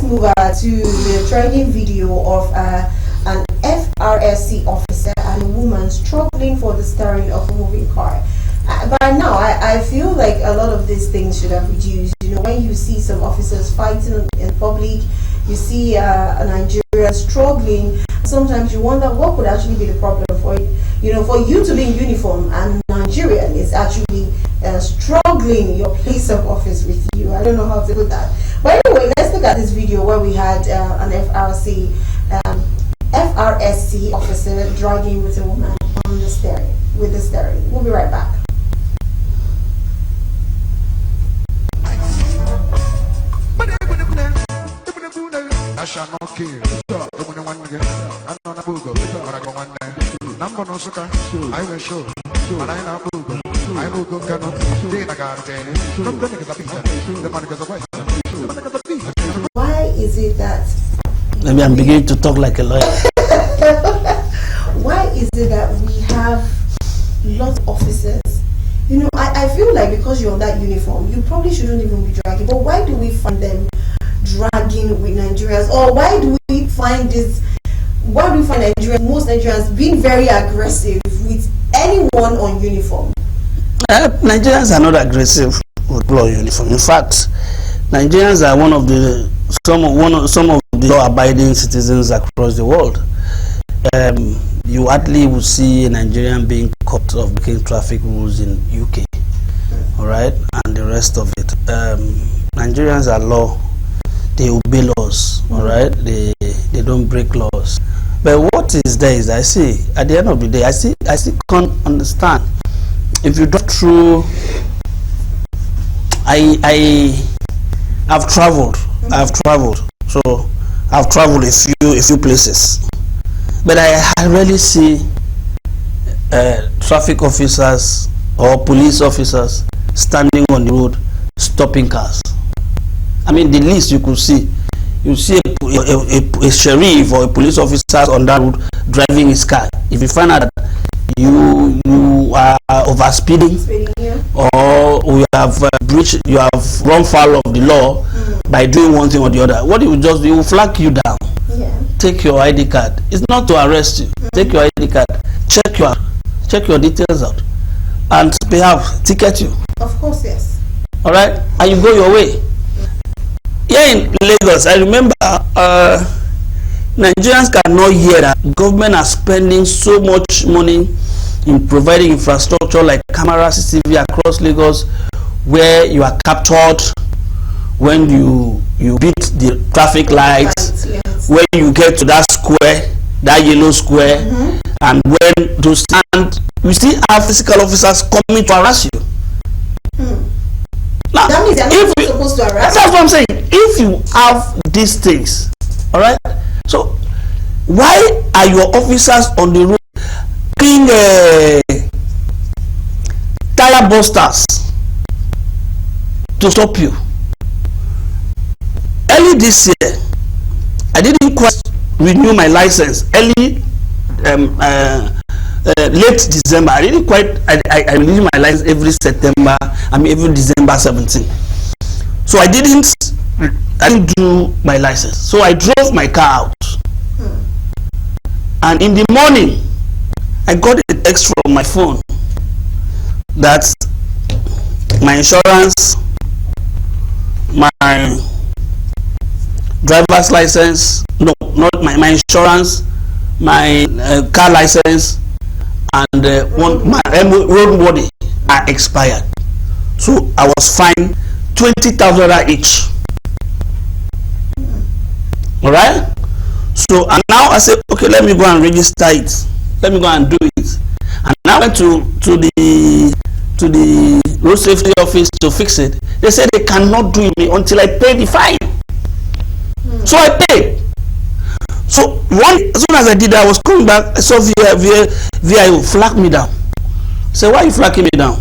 move to the trending video of an FRSC officer and a woman struggling for the steering of a moving car. By now, I feel like a lot of these things should have reduced. You know, when you see some officers fighting in public, you see a Nigerian struggling. Sometimes you wonder what could actually be the problem for it. You know, for you to be in uniform and Nigerian is actually struggling your place of office with you. I don't know how to put that. But anyway, let's look at this video where we had an FRSC officer dragging with a woman on the steering, with the steering. We'll be right back. I shall not kill. I will show. And I now Google. I will go cannot. Why is it that? Maybe I'm beginning to talk like a lawyer. Why is it that we have lots of officers? You know, I feel like because you're on that uniform, you probably shouldn't even be dragging. But why do we find them dragging with Nigerians? Or why do we find this? Why do we find Nigerians, most Nigerians, being very aggressive with anyone on uniform? Nigerians are not aggressive with people on uniform. In fact, Nigerians are some of the law-abiding citizens across the world. You hardly will see a Nigerian being caught of breaking traffic rules in UK, all right, and the rest of it. Nigerians are law; they obey laws, all right. They don't break laws. But what is there is, I see at the end of the day, I still can't understand. If you drive through, I've traveled, so I've traveled a few places. But I rarely see traffic officers or police officers standing on the road stopping cars. I mean, the least you could see, you see a sheriff or a police officer on that road driving his car. If you find out that you are overspeeding, yeah, or you have you have run foul of the law by doing one thing or the other, what you will just do, you will flag you down. Yeah. Take your ID card. It's not to arrest you. Take your ID card. Check your details out, and perhaps ticket you. Of course, yes. All right, and you go your way. Here in Lagos, I remember Nigerians cannot hear that government are spending so much money in providing infrastructure like camera CCTV across Lagos, where you are captured when you beat the traffic lights, yes, when you get to that square, that yellow square, and when to stand, you still have physical officers coming to harass you. Now, that means they're not supposed to harass. That's what I'm saying. If you have these things, all right, so why are your officers on the road being tire busters to stop you? Early this year, I didn't quite renew my license. Late December, I didn't quite. I renew my license every September. Every December 17. So I didn't do my license. So I drove my car out, and in the morning, I got a text from my phone that my insurance, my driver's license, no, not my insurance, my car license, and my road body are expired. So I was fined 20,000 each. All right. So and now I said, okay, let me go and register it. Let me go and do it. And now I went to the road safety office to fix it. They said they cannot do it until I pay the fine. So I paid. So as soon as I did that, I was coming back. I saw VIO flag me down. I said, why are you flagging me down?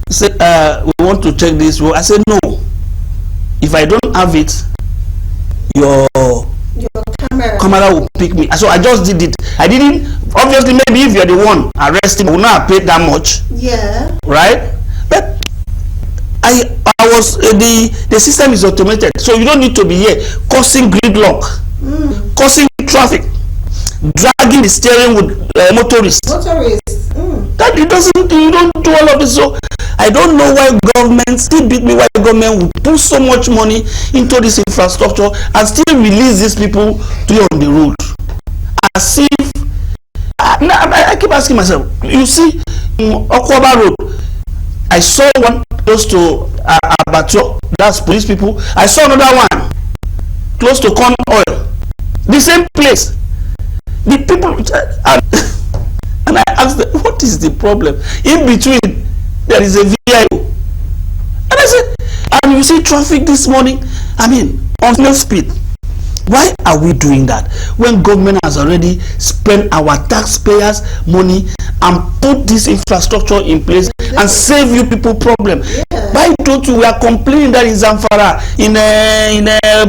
He said, we want to check this. I said, no. If I don't have it, your camera will pick me. So I just did it. I didn't. Obviously, maybe if you're the one arresting, I will not have paid that much. Yeah. Right? But I was the system is automated, so you don't need to be here causing gridlock, causing traffic, dragging the steering with motorists. That it doesn't. You don't do all of this. So I don't know why government still beat me. Why government would put so much money into this infrastructure and still release these people to be on the road, as if I keep asking myself. You see, Okwaba Road, I saw one close to Abattoir, that's police people. I saw another one close to Corn Oil, the same place. The people, and I asked them, what is the problem? In between, there is a VIO. And I said, and you see traffic this morning, I mean, on slow speed. Why are we doing that when government has already spent our taxpayers' money and put this infrastructure in place and save you people problem? Yeah. Why don't you? We are complaining that in Zamfara, in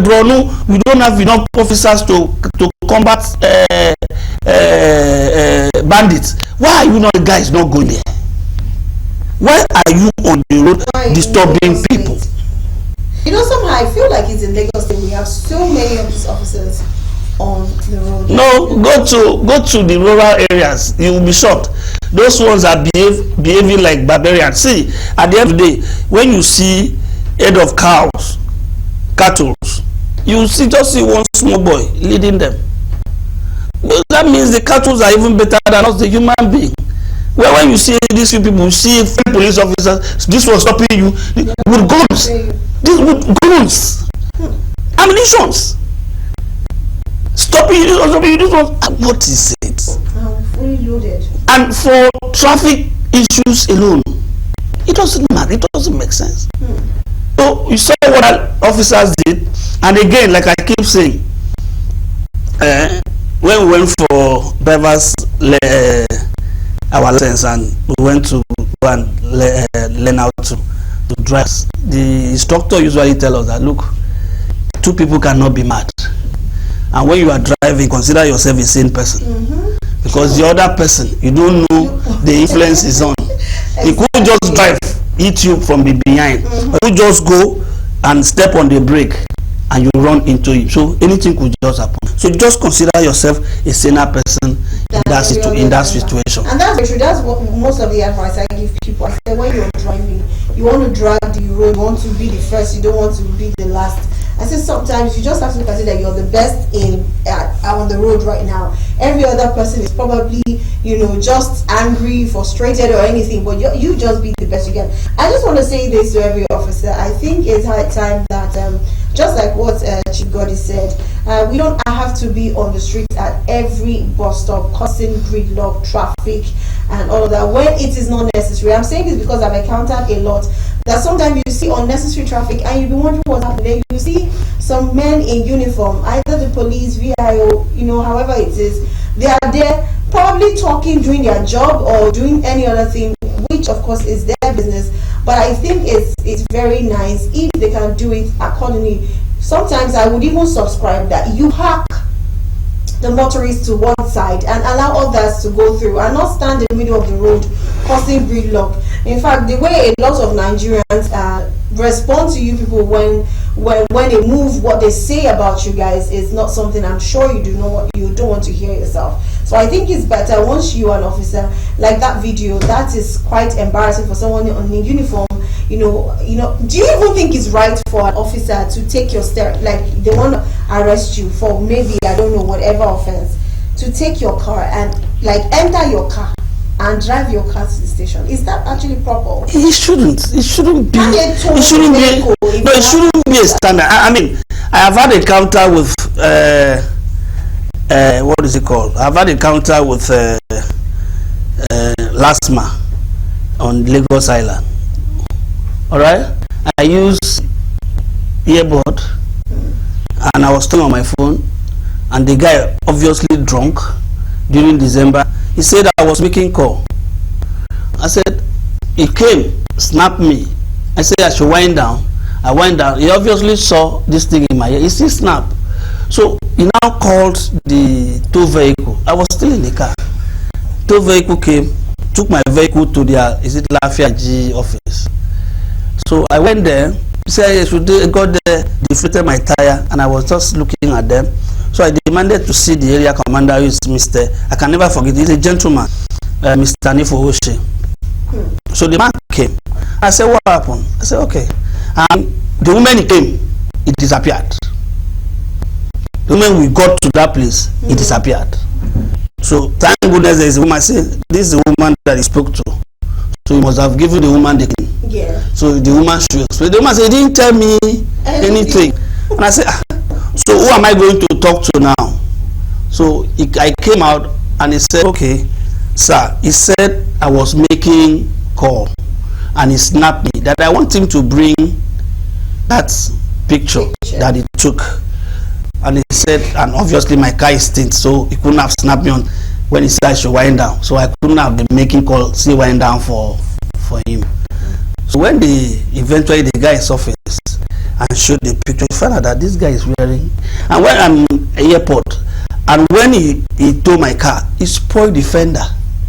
Borno, we don't have enough officers to combat bandits. Why are you not guys not going there? Why are you on the road disturbing people? You know, somehow I feel like it's in Lagos State we have so many of these officers on the road. No, go to the rural areas. You will be shocked. Those ones are behaving like barbarians. See, at the end of the day, when you see head of cows, cattle, you just see one small boy leading them. But that means the cattle are even better than us, the human being. Well, when you see these people, you see police officers, this was stopping you with guns. This with guns, ammunitions, stopping you. This was what is it? Fully loaded. And for traffic issues alone, it doesn't matter. It doesn't make sense. So you saw what officers did, and again, like I keep saying, when we went for drivers our license and we went to go and learn how to drive, the instructor usually tell us that, look, two people cannot be mad, and when you are driving, consider yourself a sane person, because the other person, you don't know the influence is on. He could just drive, hit you from the behind, or you just go and step on the brake and you run into it. So anything could just happen. So just consider yourself a saner person in that situation. And that's true. That's what most of the advice I give people. I say, when you're driving, you want to drive the road, you want to be the first, you don't want to be the last. I say sometimes you just have to consider that you're the best on the road right now. Every other person is probably, just angry, frustrated or anything, but you just be the best you can. I just want to say this to every officer. I think it's high time that just like what Chief Gordy said, we don't have to be on the streets at every bus stop causing gridlock, traffic and all of that when it is not necessary. I'm saying this because I've encountered a lot that sometimes you see unnecessary traffic and you'll be wondering what's happening. You see some men in uniform, either the police, VIO, however it is, they are there probably talking, doing their job or doing any other thing, which of course is their business. But I think it's very nice if they can do it accordingly. Sometimes I would even subscribe that you hack the motorists to one side and allow others to go through and not stand in the middle of the road causing gridlock. In fact, the way a lot of Nigerians respond to you people when they move, what they say about you guys is not something I'm sure you don't want to hear yourself. So I think it's better once you are an officer, like that video, that is quite embarrassing for someone in uniform. Do you even think it's right for an officer to take your like they want to arrest you for maybe, I don't know, whatever offense, to take your car and like enter your car and drive your car to the station? Is that actually proper? It shouldn't be. It shouldn't be a standard. I mean, I have had a encounter with what is it called? I've had a encounter with LASMA on Lagos Island. All right, I use earbud and I was still on my phone, and the guy, obviously drunk during December, he said I was making call. I said, he came, snapped me. I said I should wind down. I wind down. He obviously saw this thing in my ear. He still snapped. So he now called the tow vehicle. I was still in the car. Tow vehicle came, took my vehicle to their Lafia G office. So I went there. He said, I got there, deflated my tire, and I was just looking at them. So I demanded to see the area commander, who is Mr. I can never forget, he's a gentleman, Mr. Nifo Oshe. So the man came. I said, what happened? I said, okay. And the woman came, it disappeared. The moment we got to that place, it disappeared. So thank goodness there is a woman. I said, this is the woman that he spoke to. So he must have given the woman the key. Yeah. So the woman should explain. The woman said, he didn't tell me anything. And I said, so who am I going to talk to now? So I came out and he said, okay, sir. He said I was making call and he snapped me that I want him to bring that picture that he took. And he said, and obviously my car is tint, so he couldn't have snapped me on when he said I should wind down. So I couldn't have been making call, say wind down for him. So when eventually the guy surfaced and showed the picture, he found out that this guy is wearing. And when I'm at the airport, and when he towed my car, he spoiled the fender.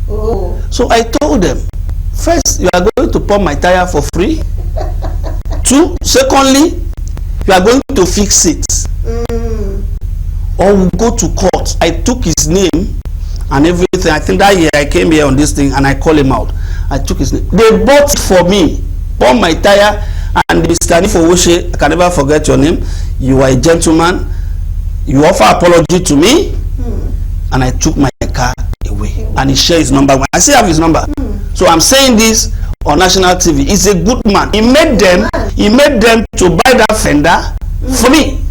Oh. So I told them, first, you are going to pump my tire for free. Two, secondly, you are going to fix it. Or we'll go to court. I took his name and everything. I think that year I came here on this thing and I called him out. I took his name. They bought it for me, pumped my tire, and Mr. Nifo Oshe, I can never forget your name. You are a gentleman. You offer apology to me, and I took my car away. And he shared his number. I still have his number. So I'm saying this on national TV. He's a good man. He made them to buy that fender for me.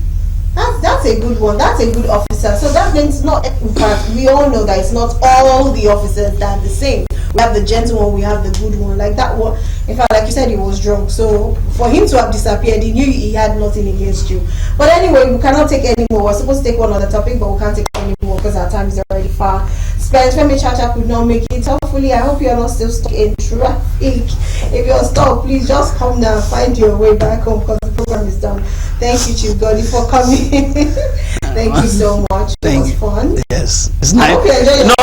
That's a good one. That's a good officer. So that means not, in fact, we all know that it's not all the officers that are the same. We have the gentle one, we have the good one. Like that one, in fact, like you said, he was drunk. So for him to have disappeared, he knew he had nothing against you. But anyway, we cannot take any more. We're supposed to take one other topic, but we can't take any more because our time is already far spent. Femi Chacha could not make it. Hopefully, I hope you're not still stuck in traffic. If you're stuck, please just come down, find your way back home because the program is done. Thank you, Chief Goddy, for coming. Thank you so much. It was fun. Yes, it's nice. I hope you enjoyed it.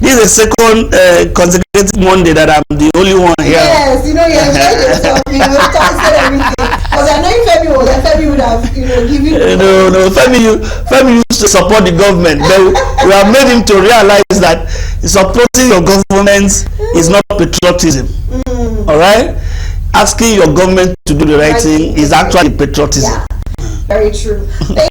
This is a second consecutive Monday that I'm the only one here. Yes, you enjoyed yourself. Tested everything. Because I know if Femi was there, Femi would have, given. No. Femi used to support the government, but we have made him to realize that supporting your government is not patriotism. All right. Asking your government to do the right thing is actually patriotism. Yeah, very true.